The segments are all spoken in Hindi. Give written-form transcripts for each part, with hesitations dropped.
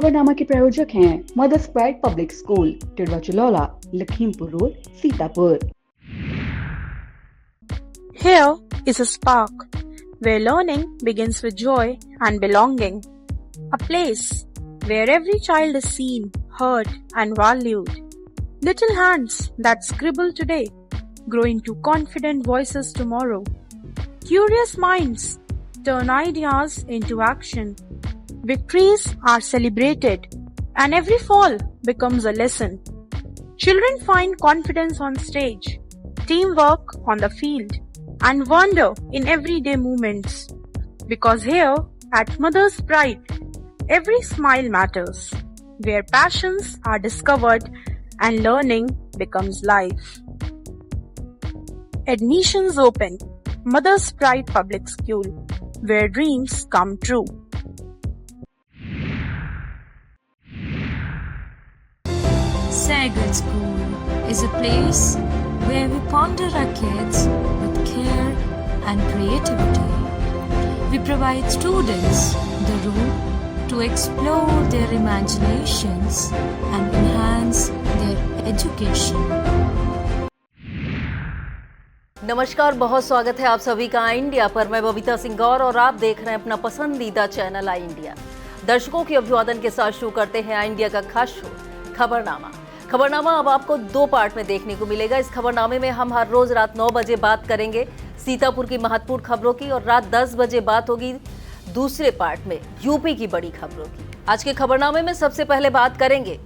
खबरनामा के प्रायोजक हैं Mother's Pride Public School, Tidwa Chilaula, Lakhimpur road, Sitapur. Here is a spark where learning begins with joy and belonging. A place where every child is seen, heard, and valued. Little hands that scribble today grow into confident voices tomorrow. Curious minds turn ideas into action. Victories are celebrated, and every fall becomes a lesson. Children find confidence on stage, teamwork on the field, and wonder in everyday moments. Because here at Mother's Pride, every smile matters, where passions are discovered and learning becomes life. Admissions open. Mother's Pride Public School, where dreams come true. Sagar School is a place where we ponder our kids with care and creativity. We provide students the room to explore their imaginations and enhance their education. नमस्कार, बहुत स्वागत है आप सभी का आई इंडिया पर। मैं बबीता सिंह गौर और आप देख रहे हैं अपना पसंदीदा चैनल आई इंडिया। दर्शकों के अभिवादन के साथ शुरू करते हैं आई इंडिया का खास शो खबरनामा। खबरनामा अब आपको 2 पार्ट में देखने को मिलेगा। इस खबरनामे में हम हर रोज रात 9 बजे बात करेंगे सीतापुर की महत्वपूर्ण खबरों की और रात 10 बजे बात होगी दूसरे पार्ट में यूपी की बड़ी खबरों की। आज के खबरनामे में सबसे पहले बात करेंगे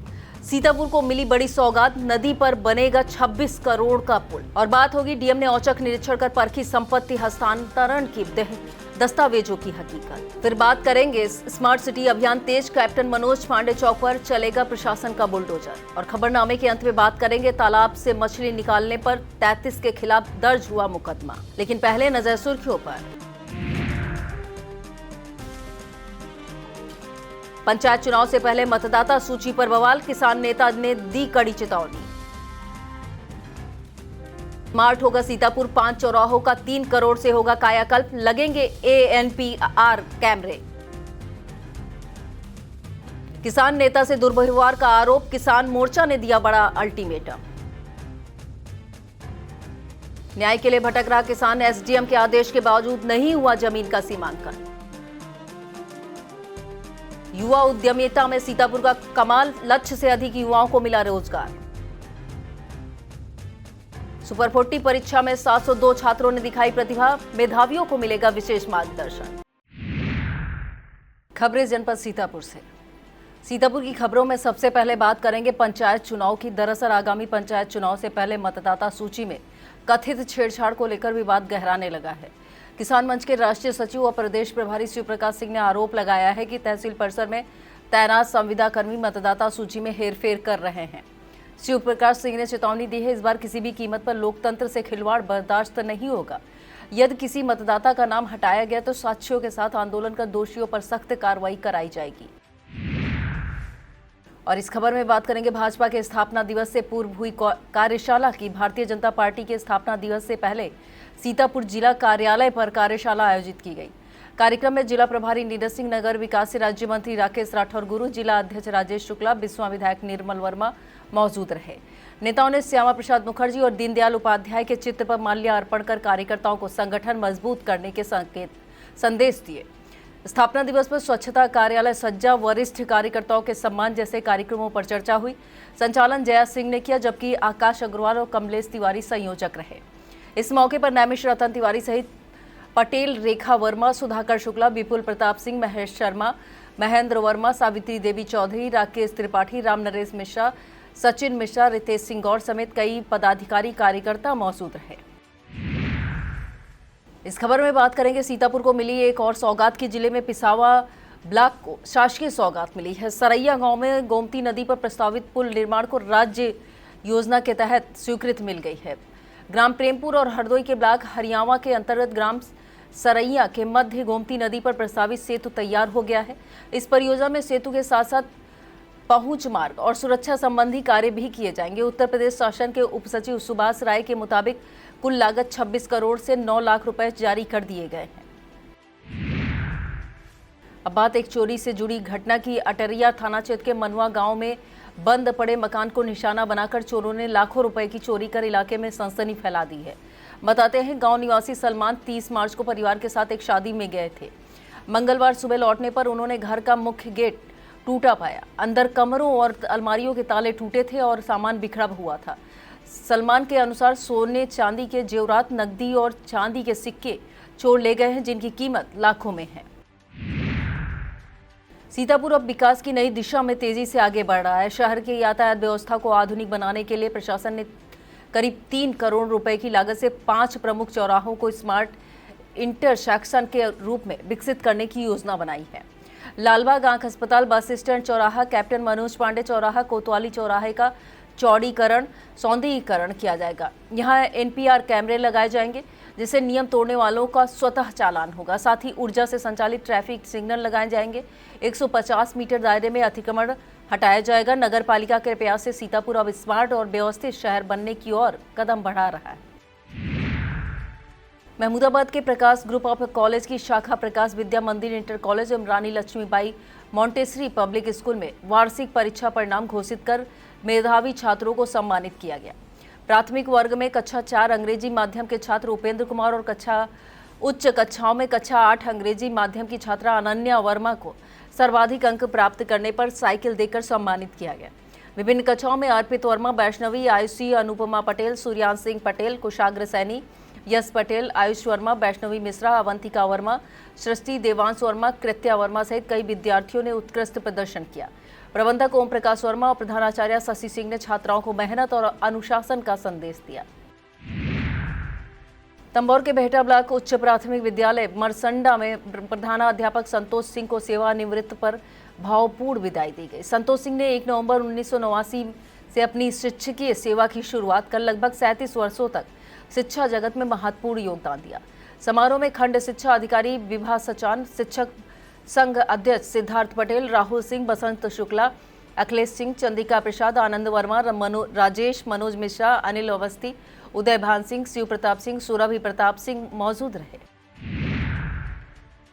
सीतापुर को मिली बड़ी सौगात, नदी पर बनेगा 26 करोड़ का पुल। और बात होगी डीएम ने औचक निरीक्षण कर परखी संपत्ति हस्तांतरण की दस्तावेजों की हकीकत। फिर बात करेंगे स्मार्ट सिटी अभियान तेज, कैप्टन मनोज पांडे चौक पर चलेगा प्रशासन का बुलडोजर। और खबरनामे के अंत में बात करेंगे तालाब से मछली निकालने पर 33 के खिलाफ दर्ज हुआ मुकदमा। लेकिन पहले नजर सुर्खियों पर। पंचायत चुनाव से पहले मतदाता सूची पर बवाल, किसान नेता ने दी कड़ी चेतावनी। स्मार्ट होगा सीतापुर, 5 चौराहों का 3 करोड़ से होगा कायाकल्प, लगेंगे ANPR कैमरे। किसान नेता से दुर्व्यवहार का आरोप, किसान मोर्चा ने दिया बड़ा अल्टीमेटम। न्याय के लिए भटक रहा किसान, SDM के आदेश के बावजूद नहीं हुआ जमीन का सीमांकन। युवा उद्यमिता में सीतापुर का कमाल, लक्ष्य से अधिक युवाओं को मिला रोजगार। सुपर 40 परीक्षा में 702 छात्रों ने दिखाई प्रतिभा, मेधावियों को मिलेगा विशेष मार्गदर्शन। खबरें जनपद सीतापुर से। सीतापुर की खबरों में सबसे पहले बात करेंगे पंचायत चुनाव की। दरअसल आगामी पंचायत चुनाव से पहले मतदाता सूची में कथित छेड़छाड़ को लेकर विवाद गहराने लगा है। किसान मंच के राष्ट्रीय सचिव और प्रदेश प्रभारी शिव प्रकाश सिंह ने आरोप लगाया है कि तहसील परिसर में तैनात संविदा कर्मी मतदाता सूची में हेरफेर कर रहे हैं। शिव प्रकाश सिंह ने चेतावनी दी है, इस बार किसी भी कीमत पर लोकतंत्र से खिलवाड़ बर्दाश्त नहीं होगा। यदि किसी मतदाता का नाम हटाया गया तो साक्ष्यों के साथ आंदोलन कर दोषियों पर सख्त कार्रवाई कराई जाएगी। और इस खबर में बात करेंगे भाजपा के स्थापना दिवस से पूर्व हुई कार्यशाला की। भारतीय जनता पार्टी के स्थापना दिवस से पहले सीतापुर जिला कार्यालय पर कार्यशाला आयोजित की गई। कार्यक्रम में जिला प्रभारी नीरज सिंह, नगर विकास राज्य मंत्री राकेश राठौर गुरु, जिला अध्यक्ष राजेश शुक्ला, बिस्वा विधायक निर्मल वर्मा मौजूद रहे। नेताओं ने श्यामा प्रसाद मुखर्जी और दीनदयाल उपाध्याय के चित्र पर माल्या अर्पण कर कार्यकर्ताओं को संगठन मजबूत करने के संदेश दिए। स्थापना दिवस पर स्वच्छता, कार्यालय सज्जा, वरिष्ठ कार्यकर्ताओं के सम्मान जैसे कार्यक्रमों पर चर्चा हुई। संचालन जया सिंह ने किया, जबकि आकाश अग्रवाल और कमलेश तिवारी संयोजक रहे। इस मौके पर नैमिष रतन तिवारी सहित पटेल, रेखा वर्मा, सुधाकर शुक्ला, विपुल प्रताप सिंह, महेश शर्मा, महेंद्र वर्मा, सावित्री देवी चौधरी, राकेश त्रिपाठी, राम नरेश मिश्रा, सचिन मिश्रा, रितेश सिंह गौर समेत कई पदाधिकारी कार्यकर्ता मौजूद रहे। इस खबर में बात करेंगे सीतापुर को मिली एक और सौगात की। जिले में पिसावा ब्लॉक को शासकीय सौगात मिली है। सरैया गांव में गोमती नदी पर प्रस्तावित पुल निर्माण को राज्य योजना के तहत स्वीकृति मिल गई है। ग्राम प्रेमपुर और हरदोई के ब्लॉक हरियावा के अंतर्गत ग्राम सरैया के मध्य गोमती नदी पर प्रस्तावित सेतु तैयार हो गया है। इस परियोजना में सेतु के साथ साथ पहुंच मार्ग और सुरक्षा संबंधी कार्य भी किए जाएंगे। उत्तर प्रदेश शासन के उप सचिव सुभाष राय के मुताबिक कुल लागत 26 करोड़ से 9 लाख रुपए जारी कर दिए गए हैं। अब बात एक चोरी से जुड़ी घटना की। अटरिया थाना क्षेत्र के मनवा गांव में बंद पड़े मकान को निशाना बनाकर चोरों ने लाखों रुपए की चोरी कर इलाके में सनसनी फैला दी है। बताते हैं, गांव निवासी सलमान 30 मार्च को परिवार के साथ एक शादी में गए थे। मंगलवार सुबह लौटने पर उन्होंने घर का मुख्य गेट टूटा पाया। अंदर कमरों और अलमारियों के ताले टूटे थे और सामान बिखरा हुआ था। सलमान के अनुसार सोने चांदी के जेवरात, नकदी और चांदी के सिक्के चोर ले गए हैं, जिनकी कीमत लाखों में है। सीतापुर अब विकास की नई दिशा में तेजी से आगे बढ़ रहा है। शहर की यातायात व्यवस्था को आधुनिक बनाने के लिए प्रशासन ने करीब 3 करोड़ रुपए की लागत से 5 प्रमुख चौराहों को स्मार्ट इंटरसेक्शन के रूप में विकसित करने की योजना बनाई है। लालबाग आंख अस्पताल, बस स्टैंड चौराहा, कैप्टन मनोज पांडे चौराहा, कोतवाली चौराहे का चौड़ीकरण, सौंदर्यीकरण किया जाएगा। यहाँ NPR कैमरे लगाए जाएंगे, जिससे नियम तोड़ने वालों का स्वतः चालान होगा। साथ ही ऊर्जा से संचालित ट्रैफिक सिग्नल लगाए जाएंगे। 150 मीटर दायरे में अतिक्रमण हटाया जाएगा। नगर पालिका के प्रयास से सीतापुर अब स्मार्ट और व्यवस्थित शहर बनने की ओर कदम बढ़ा रहा है। महमूदाबाद के प्रकाश ग्रुप ऑफ कॉलेज की शाखा प्रकाश विद्या मंदिर इंटर कॉलेज एवं रानी लक्ष्मीबाई मॉन्टेसरी पब्लिक स्कूल में वार्षिक परीक्षा परिणाम घोषित कर मेधावी छात्रों को सम्मानित किया गया। प्राथमिक वर्ग में कक्षा 4 अंग्रेजी माध्यम के छात्र उपेंद्र कुमार और उच्च कक्षाओं में कक्षा 8 अंग्रेजी माध्यम की छात्रा अनन्या वर्मा को सर्वाधिक अंक प्राप्त करने पर साइकिल देकर सम्मानित किया गया। विभिन्न कक्षाओं में अर्पित वर्मा, वैष्णवी, आयुषी, अनुपमा पटेल, सूर्यान सिंह पटेल, कुशाग्र सैनी, यश पटेल, आयुष वर्मा, वैष्णवी मिश्रा, अवंतिका वर्मा, सृष्टि, देवांश वर्मा, कृत्या वर्मा सहित कई विद्यार्थियों ने उत्कृष्ट प्रदर्शन किया। प्रबंधक ओम प्रकाश वर्मा और प्रधानाचार्य शशि सिंह ने छात्राओं को मेहनत और अनुशासन का संदेश दिया। तंबौर के बेहटा ब्लॉक उच्च प्राथमिक विद्यालय मरसंडा में प्रधानाध्यापक संतोष सिंह को सेवानिवृत्त पर भावपूर्ण विदाई दी गई। संतोष सिंह ने 1 नवंबर 1989 से अपनी शिक्षकीय सेवा की शुरुआत कर लगभग 37 वर्षों तक शिक्षा जगत में महत्वपूर्ण योगदान दिया। समारोह में खंड शिक्षा अधिकारी विभा सचान, शिक्षक संघ अध्यक्ष सिद्धार्थ पटेल, राहुल सिंह, बसंत शुक्ला, अखिलेश सिंह, चंद्रिका प्रसाद, आनंद वर्मा, राजेश, मनोज मिश्रा, अनिल अवस्थी, उदय भान सिंह, शिव प्रताप सिंह, सुरभि प्रताप सिंह मौजूद रहे।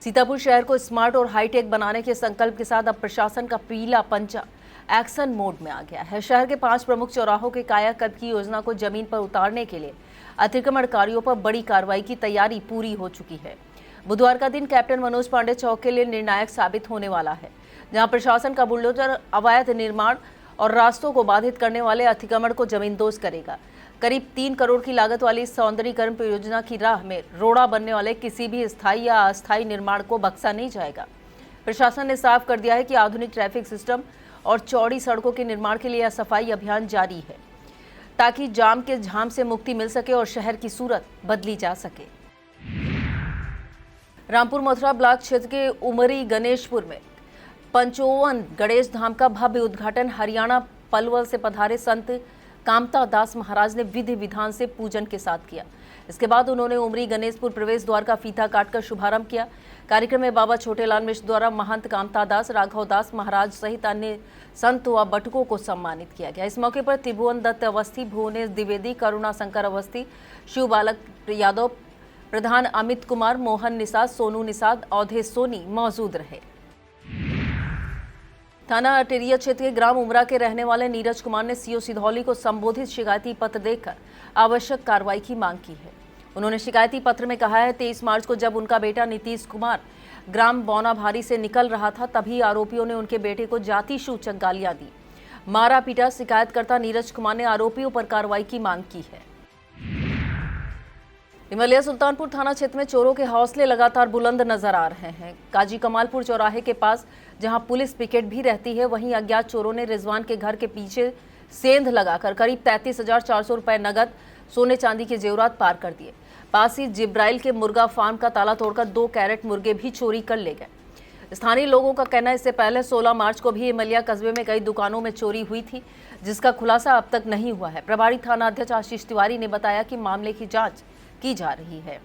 सीतापुर शहर को स्मार्ट और हाईटेक बनाने के संकल्प के साथ अब प्रशासन का पीला पंजा एक्शन मोड में आ गया है। शहर के 5 प्रमुख चौराहों के कायाकल्प की योजना को जमीन पर उतारने के लिए अतिक्रमणकारियों पर बड़ी कार्रवाई की तैयारी पूरी हो चुकी है। बुधवार का दिन कैप्टन मनोज पांडे चौक के लिए निर्णायक साबित होने वाला है, जहां प्रशासन का बुलडोजर अवैध निर्माण और रास्तों को बाधित करने वाले अतिक्रमण को जमींदोज करेगा। करीब 3 करोड़ की लागत वाली सौंदर्यीकरण परियोजना की राह में रोड़ा बनने वाले किसी भी स्थायी या अस्थायी निर्माण को बख्शा नहीं जाएगा। प्रशासन ने साफ कर दिया है कि आधुनिक ट्रैफिक सिस्टम और चौड़ी सड़कों के निर्माण के लिए सफाई अभियान जारी है, ताकि जाम के झाम से मुक्ति मिल सके और शहर की सूरत बदली जा सके। रामपुर मथुरा ब्लॉक क्षेत्र के उमरी गणेशपुर में 55 गणेश धाम का भव्य उद्घाटन हरियाणा पलवल से पधारे संत कामता दास महाराज ने विधि विधान से पूजन के साथ किया। इसके बाद उन्होंने उमरी गणेशपुर प्रवेश द्वार का फीता काटकर शुभारंभ किया। कार्यक्रम में बाबा छोटेलाल मिश्र द्वारा महंत कामता दास, राघव दास महाराज सहित अन्य संत व बटुकों को सम्मानित किया गया। इस मौके पर त्रिभुवन दत्त अवस्थी, भुवनेश द्विवेदी, करुणा शंकर अवस्थी, शिव बालक यादव, प्रधान अमित कुमार, मोहन निषाद, सोनू निषाद, अवधेश सोनी मौजूद रहे। थाना अटेरिया क्षेत्र के ग्राम उमरा के रहने वाले नीरज कुमार ने सीओ सिधौली को संबोधित शिकायती पत्र देकर आवश्यक कार्रवाई की मांग की है। उन्होंने शिकायती पत्र में कहा है, 23 मार्च को जब उनका बेटा नीतीश कुमार ग्राम बौनाभारी से निकल रहा था, तभी आरोपियों ने उनके बेटे को जाति सूचक गालियां दी, मारा पीटा। शिकायतकर्ता नीरज कुमार ने आरोपियों पर कार्रवाई की मांग की है। इमलिया सुल्तानपुर थाना क्षेत्र में चोरों के हौसले लगातार बुलंद नजर आ रहे हैं। काजी कमालपुर चौराहे के पास जहां पुलिस पिकेट भी रहती है, वहीं अज्ञात चोरों ने रिजवान के घर के पीछे सेंध लगाकर करीब 33,400 रुपए नगद, सोने चांदी के जेवरात पार कर दिए। पास ही जिब्राइल के मुर्गा फार्म का ताला तोड़कर 2 कैरेट मुर्गे भी चोरी कर ले गए। स्थानीय लोगों का कहना है, इससे पहले 16 मार्च को भी इमलिया कस्बे में कई दुकानों में चोरी हुई थी, जिसका खुलासा अब तक नहीं हुआ है। प्रभारी थाना अध्यक्ष आशीष तिवारी ने बताया कि मामले की जांच की जा रही है।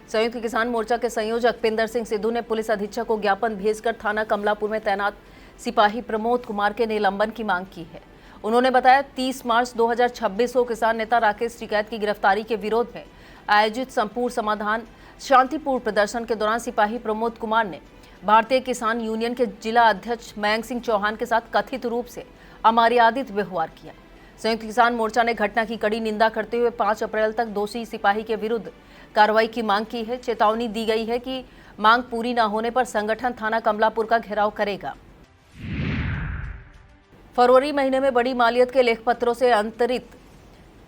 संयुक्त किसान मोर्चा के संयोजक पिंदर सिंह सिद्धू ने पुलिस अधीक्षक को ज्ञापन भेजकर थाना कमलापुर में तैनात सिपाही प्रमोद कुमार के निलंबन की मांग की है। उन्होंने बताया, 30 मार्च 2026 को किसान नेता राकेश टिकैत की गिरफ्तारी के विरोध में आयोजित संपूर्ण समाधान शांतिपूर्ण प्रदर्शन के दौरान सिपाही प्रमोद कुमार ने भारतीय किसान यूनियन के जिला अध्यक्ष मयंक सिंह चौहान के साथ कथित रूप से अमर्यादित व्यवहार किया। संयुक्त किसान मोर्चा ने घटना की कड़ी निंदा करते हुए 5 अप्रैल तक दोषी सिपाही के विरुद्ध कार्रवाई की मांग की है। चेतावनी दी गई है कि मांग पूरी न होने पर संगठन थाना कमलापुर का घेराव करेगा। फरवरी महीने में बड़ी मालियत के लेखपत्रों से अंतरित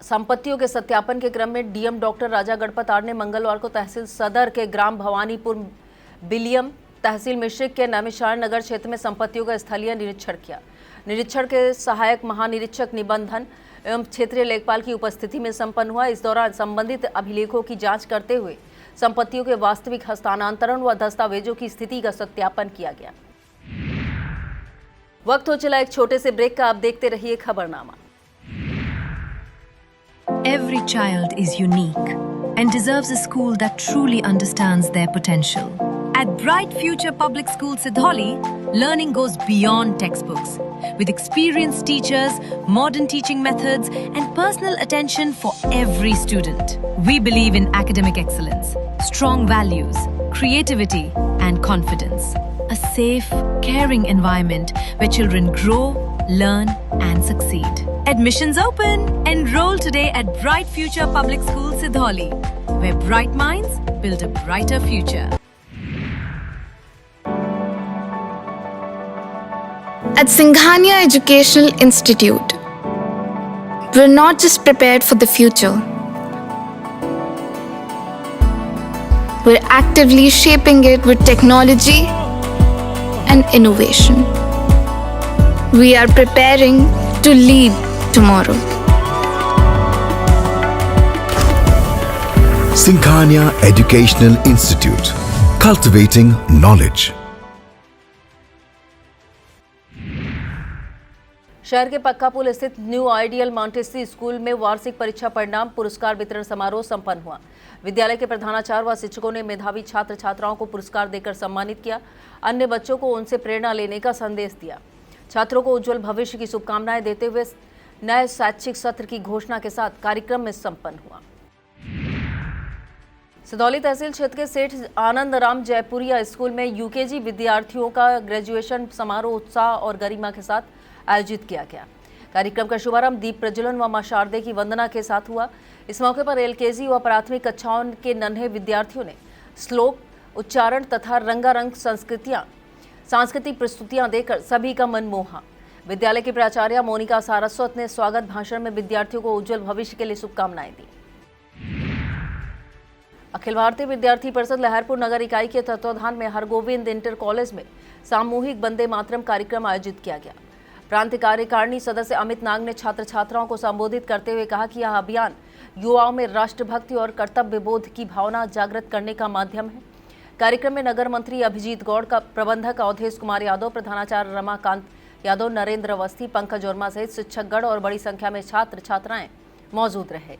संपत्तियों के सत्यापन के क्रम में डीएम डॉक्टर राजा गणपतार ने मंगलवार को तहसील सदर के ग्राम भवानीपुर बिलियम, तहसील मिश्रिक के नैमिषारण्य नगर क्षेत्र में संपत्तियों का स्थलीय निरीक्षण किया। निरीक्षण के सहायक महानिरीक्षक निबंधन एवं क्षेत्रीय लेखपाल की उपस्थिति में संपन्न हुआ। इस दौरान संबंधित अभिलेखों की जांच करते हुए संपत्तियों के वास्तविक हस्तांतरण व दस्तावेजों की स्थिति का सत्यापन किया गया। वक्त हो चला एक छोटे से ब्रेक का, आप देखते रहिए खबरनामा। Every child is unique and deserves a school that truly understands their potential. At Bright Future Public School Sidholi, learning goes beyond textbooks. With experienced teachers, modern teaching methods, and personal attention for every student. We believe in academic excellence, strong values, creativity, and confidence. A safe, caring environment where children grow, learn, and succeed. Admissions open! Enroll today at Bright Future Public School Sidholi, where bright minds build a brighter future. At Singhania Educational Institute, we're not just prepared for the future, we're actively shaping it with technology and innovation. We are preparing to lead tomorrow. Singhania Educational Institute, cultivating knowledge. शहर के पक्का पुल स्थित न्यू आइडियल मॉन्टेसरी स्कूल में वार्षिक परीक्षा परिणाम पुरस्कार वितरण समारोह संपन्न हुआ। विद्यालय के प्रधानाचार्य व शिक्षकों ने मेधावी छात्र छात्राओं को पुरस्कार देकर सम्मानित किया। अन्य बच्चों को उनसे प्रेरणा लेने का संदेश दिया। छात्रों को उज्जवल भविष्य की शुभकामनाएं देते हुए नए शैक्षिक सत्र की घोषणा के साथ कार्यक्रम में संपन्न हुआ। सिधौली तहसील क्षेत्र के सेठ आनंद राम जयपुरिया स्कूल में यूकेजी विद्यार्थियों का ग्रेजुएशन समारोह उत्साह और गरिमा के साथ आयोजित किया गया। कार्यक्रम का शुभारंभ दीप प्रज्वलन व मां शारदे की वंदना के साथ हुआ। इस मौके पर एलकेजी व प्राथमिक कक्षाओं के नन्हे विद्यार्थियों ने श्लोक, उच्चारण तथा रंगारंग सांस्कृतिक प्रस्तुतियां देकर सभी का मन मोहा। विद्यालय की प्राचार्य मोनिका सारस्वत ने स्वागत भाषण में विद्यार्थियों को उज्जवल भविष्य के लिए शुभकामनाएं दी। अखिल भारतीय विद्यार्थी परिषद लहरपुर नगर इकाई के तत्वाधान में हरगोविंद इंटर कॉलेज में सामूहिक वंदे मातरम कार्यक्रम आयोजित किया गया। प्रांत कार्यकारिणी सदस्य अमित नाग ने छात्र छात्राओं को संबोधित करते हुए कहा कि यह अभियान युवाओं में राष्ट्रभक्ति और कर्तव्य बोध की भावना जागृत करने का माध्यम है। कार्यक्रम में नगर मंत्री अभिजीत गौड़ का प्रबंधक अवधेश कुमार यादव, प्रधानाचार्य रमाकांत यादव, नरेंद्र अवस्थी, पंकज वर्मा सहित शिक्षकगण और बड़ी संख्या में छात्र छात्राएं मौजूद रहे।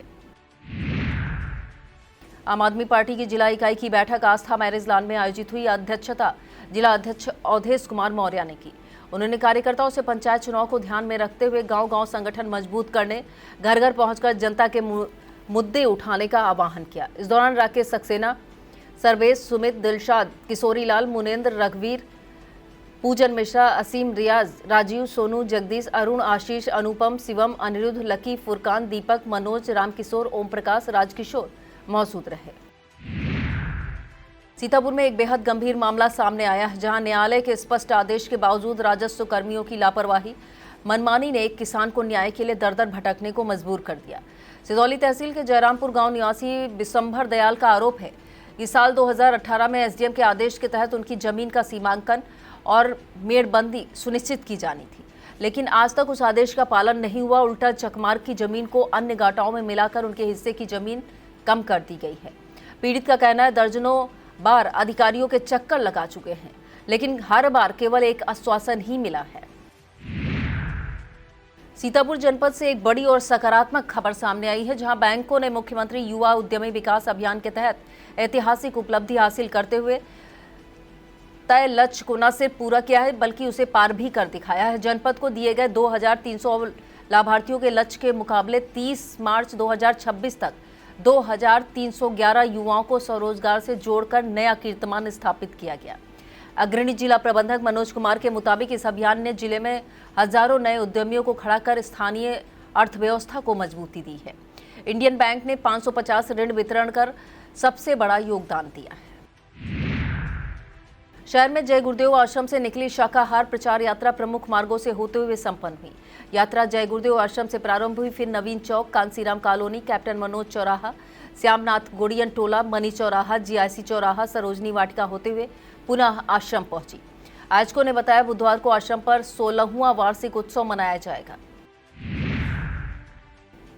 आम आदमी पार्टी की जिला इकाई की बैठक आस्था मैरिज लॉन में आयोजित हुई। अध्यक्षता जिला अध्यक्ष अवधेश कुमार मौर्य ने की। उन्होंने कार्यकर्ताओं से पंचायत चुनाव को ध्यान में रखते हुए गांव-गांव संगठन मजबूत करने, घर घर पहुंचकर जनता के मुद्दे उठाने का आह्वान किया। इस दौरान राकेश सक्सेना, सर्वेश, सुमित, दिलशाद, किशोरी लाल, मुनेंद्र, रघुवीर, पूजन मिश्रा, असीम, रियाज, राजीव, सोनू, जगदीश, अरुण, आशीष, अनुपम, शिवम, अनिरुद्ध, लकी, फुरकान, दीपक, मनोज, रामकिशोर, ओम प्रकाश, राजकिशोर मौजूद रहे। सीतापुर में एक बेहद गंभीर मामला सामने आया है, जहां न्यायालय के स्पष्ट आदेश के बावजूद राजस्व कर्मियों की लापरवाही, मनमानी ने एक किसान को न्याय के लिए दर-दर भटकने को मजबूर कर दिया। सिधौली तहसील के जयरामपुर गांव निवासी बिशंभर दयाल का आरोप है कि साल 2018 में एसडीएम के आदेश के तहत उनकी जमीन का सीमांकन और मेड़बंदी सुनिश्चित की जानी थी, लेकिन आज तक उस आदेश का पालन नहीं हुआ। उल्टा चकमार्ग की जमीन को अन्य गांठों में मिलाकर उनके हिस्से की जमीन कम कर दी गई है। पीड़ित का कहना है दर्जनों बार अधिकारियों के चक्कर लगा चुके हैं, लेकिन हर बार केवल एक आश्वासन ही मिला है। सीतापुर जनपद से एक बड़ी और सकारात्मक खबर सामने आई है, जहां बैंकों ने मुख्यमंत्री युवा उद्यमी विकास अभियान के तहत ऐतिहासिक उपलब्धि हासिल करते हुए तय लक्ष्य को न सिर्फ पूरा किया है, बल्कि उसे पार भी कर दिखाया है। जनपद को दिए गए 2300 लाभार्थियों के लक्ष्य के मुकाबले 30 मार्च 2026 तक 2311 युवाओं को स्वरोजगार से जोड़कर नया कीर्तिमान स्थापित किया गया। अग्रणी जिला प्रबंधक मनोज कुमार के मुताबिक इस अभियान ने जिले में हजारों नए उद्यमियों को खड़ा कर स्थानीय अर्थव्यवस्था को मजबूती दी है। इंडियन बैंक ने 550 ऋण वितरण कर सबसे बड़ा योगदान दिया है। शहर में जय गुरुदेव आश्रम से निकली शाकाहार प्रचार यात्रा प्रमुख मार्गों से होते हुए संपन्न हुई। यात्रा जय गुरुदेव आश्रम से प्रारंभ हुई, फिर नवीन चौक, कांसीराम कॉलोनी, कैप्टन मनोज चौराहा, श्यामनाथ गोड़ियन टोला, मनी चौराहा, जीआईसी चौराहा, सरोजनी वाटिका होते हुए पुनः आश्रम पहुंची। आयोजकों ने बताया बुधवार को आश्रम पर 16वां वार्षिक उत्सव मनाया जाएगा।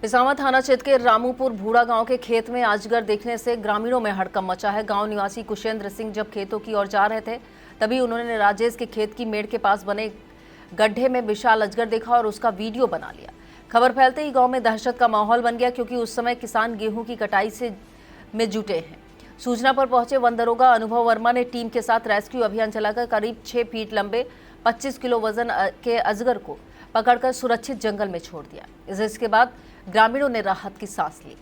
पिसावा थाना क्षेत्र के रामूपुर भूड़ा गांव के खेत में अजगर देखने से ग्रामीणों में हड़कंप मचा है। गांव निवासी कुशेंद्र सिंह जब खेतों की ओर जा रहे थे तभी उन्होंने राजेश के खेत की मेड़ के पास बने गड्ढे में विशाल अजगर देखा और उसका वीडियो बना लिया। खबर फैलते ही गांव में दहशत का माहौल बन गया, क्योंकि उस समय किसान गेहूं की कटाई में जुटे हैं। सूचना पर पहुंचे वन दरोगा अनुभव वर्मा ने टीम के साथ रेस्क्यू अभियान चलाकर करीब 6 फीट लंबे 25 किलो वजन के अजगर को पकड़कर सुरक्षित जंगल में छोड़ दिया। इसके बाद ग्रामीणों ने राहत की सांस ली।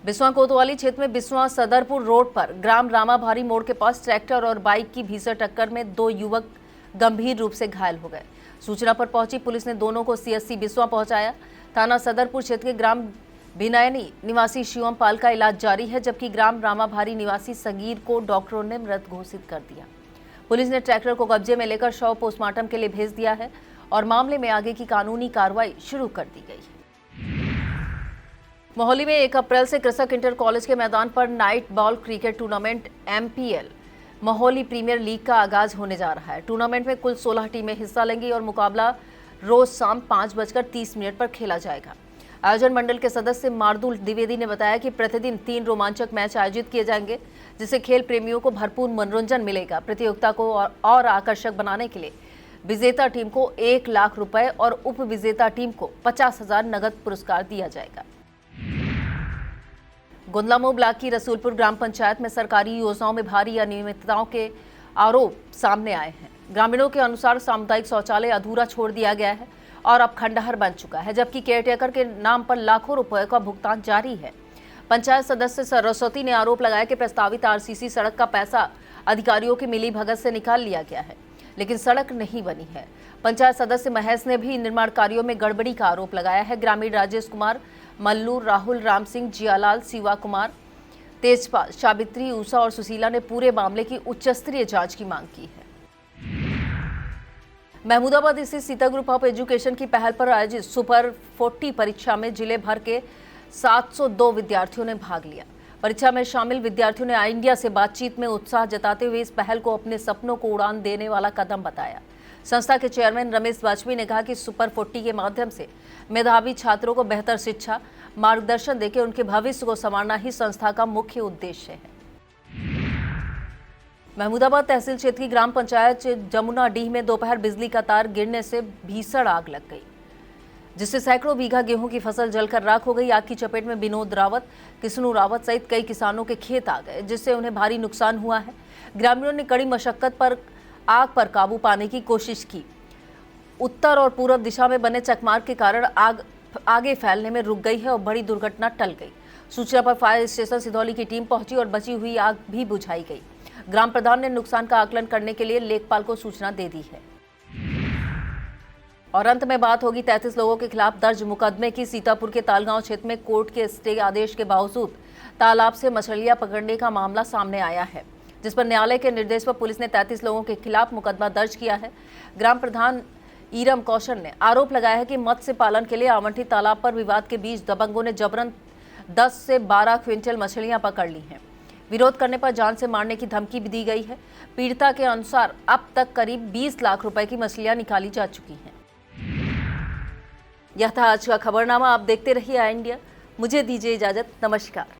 बिस्वा कोतवाली क्षेत्र में बिस्वा सदरपुर रोड पर ग्राम रामाभारी मोड़ के पास ट्रैक्टर और बाइक की भीषण टक्कर में 2 युवक गंभीर रूप से घायल हो गए। सूचना पर पहुंची पुलिस ने दोनों को सीएससी बिस्वा पहुंचाया। थाना सदरपुर क्षेत्र के ग्राम भिनायनी निवासी शिवम पाल का इलाज जारी है, जबकि ग्राम रामाभारी निवासी सगीर को डॉक्टरों ने मृत घोषित कर दिया। पुलिस ने ट्रैक्टर को कब्जे में लेकर शव पोस्टमार्टम के लिए भेज दिया है और मामले में आगे की कानूनी कार्रवाई शुरू कर दी गई है। मोहाली में 1 अप्रैल से कृषक इंटर कॉलेज के मैदान पर night ball cricket tournament MPL Mohali premier league का आगाज होने जा रहा है। टूर्नामेंट में कुल 16 टीमें हिस्सा लेंगी और मुकाबला रोज शाम 5:30 पर खेला जाएगा। आयोजन मंडल के सदस्य मार्दुल द्विवेदी ने बताया कि प्रतिदिन 3 रोमांचक मैच आयोजित किए जाएंगे, जिससे खेल प्रेमियों को भरपूर मनोरंजन मिलेगा। प्रतियोगिता को और आकर्षक बनाने के लिए विजेता टीम को 1 लाख रुपए और उप विजेता टीम को 50,000 नगद पुरस्कार दिया जाएगा। गुंदलामो ब्लॉक की रसूलपुर ग्राम पंचायत में सरकारी योजनाओं में भारी अनियमितताओं के आरोप सामने आए हैं। ग्रामीणों के अनुसार सामुदायिक शौचालय अधूरा छोड़ दिया गया है और अब खंडहर बन चुका है, जबकि केयरटेकर के नाम पर लाखों रुपए का भुगतान जारी है। पंचायत सदस्य सरस्वती ने आरोप लगाया कि प्रस्तावित RCC सड़क का पैसा अधिकारियों की मिली भगत से निकाल लिया गया है, लेकिन सड़क नहीं बनी है। पंचायत सदस्य महेश ने भी निर्माण कार्यों में गड़बड़ी का आरोप लगाया है। ग्रामीण राजेश कुमार, मल्लू, राहुल, राम सिंह, जियालाल, शिवा कुमार, तेजपाल, सावित्री, उषा और सुशीला ने पूरे मामले की उच्च स्तरीय जांच की मांग की है। महमूदाबाद स्थित सीता ग्रुप ऑफ एजुकेशन की पहल पर आयोजित सुपर 40 परीक्षा में जिले भर के 702 विद्यार्थियों ने भाग लिया। परीक्षा में शामिल विद्यार्थियों ने आई इंडिया से बातचीत में उत्साह जताते हुए इस पहल को अपने सपनों को उड़ान देने वाला कदम बताया। संस्था के चेयरमैन रमेश वाजपेयी ने कहा कि सुपर 40 के माध्यम से मेधावी छात्रों को बेहतर शिक्षा, मार्गदर्शन देकर उनके भविष्य को संवारना ही संस्था का मुख्य उद्देश्य है। महमूदाबाद तहसील क्षेत्र की ग्राम पंचायत जमुनाडीह में दोपहर बिजली का तार गिरने से भीषण आग लग गई, जिससे सैकड़ों बीघा गेहूं की फसल जलकर राख हो गई। आग की चपेट में विनोद रावत, किस्नू रावत सहित कई किसानों के खेत आ गए, जिससे उन्हें भारी नुकसान हुआ है। ग्रामीणों ने कड़ी मशक्कत पर आग पर काबू पाने की कोशिश की। उत्तर और पूर्व दिशा में बने चकमार्ग के कारण आग आगे फैलने में रुक गई है और बड़ी दुर्घटना टल गई। सूचना पर फायर स्टेशन सिधौली की टीम पहुंची और बची हुई आग भी बुझाई गई। ग्राम प्रधान ने नुकसान का आकलन करने के लिए लेखपाल को सूचना दे दी है। और अंत में बात होगी 33 लोगों के खिलाफ दर्ज मुकदमे की। सीतापुर के तालगांव क्षेत्र में कोर्ट के स्टे आदेश के बावजूद तालाब से मछलियां पकड़ने का मामला सामने आया है, जिस पर न्यायालय के निर्देश पर पुलिस ने 33 लोगों के खिलाफ मुकदमा दर्ज किया है। ग्राम प्रधान ईरम कौशल ने आरोप लगाया है कि मत्स्य पालन के लिए आवंटित तालाब पर विवाद के बीच दबंगों ने जबरन 10 से 12 क्विंटल मछलियां पकड़ ली हैं। विरोध करने पर जान से मारने की धमकी भी दी गई है। पीड़िता के अनुसार अब तक करीब 20 लाख रुपए की मछलियां निकाली जा चुकी हैं। यह था आज का खबरनामा। आप देखते रहिए आई इंडिया। मुझे दीजिए इजाजत। नमस्कार।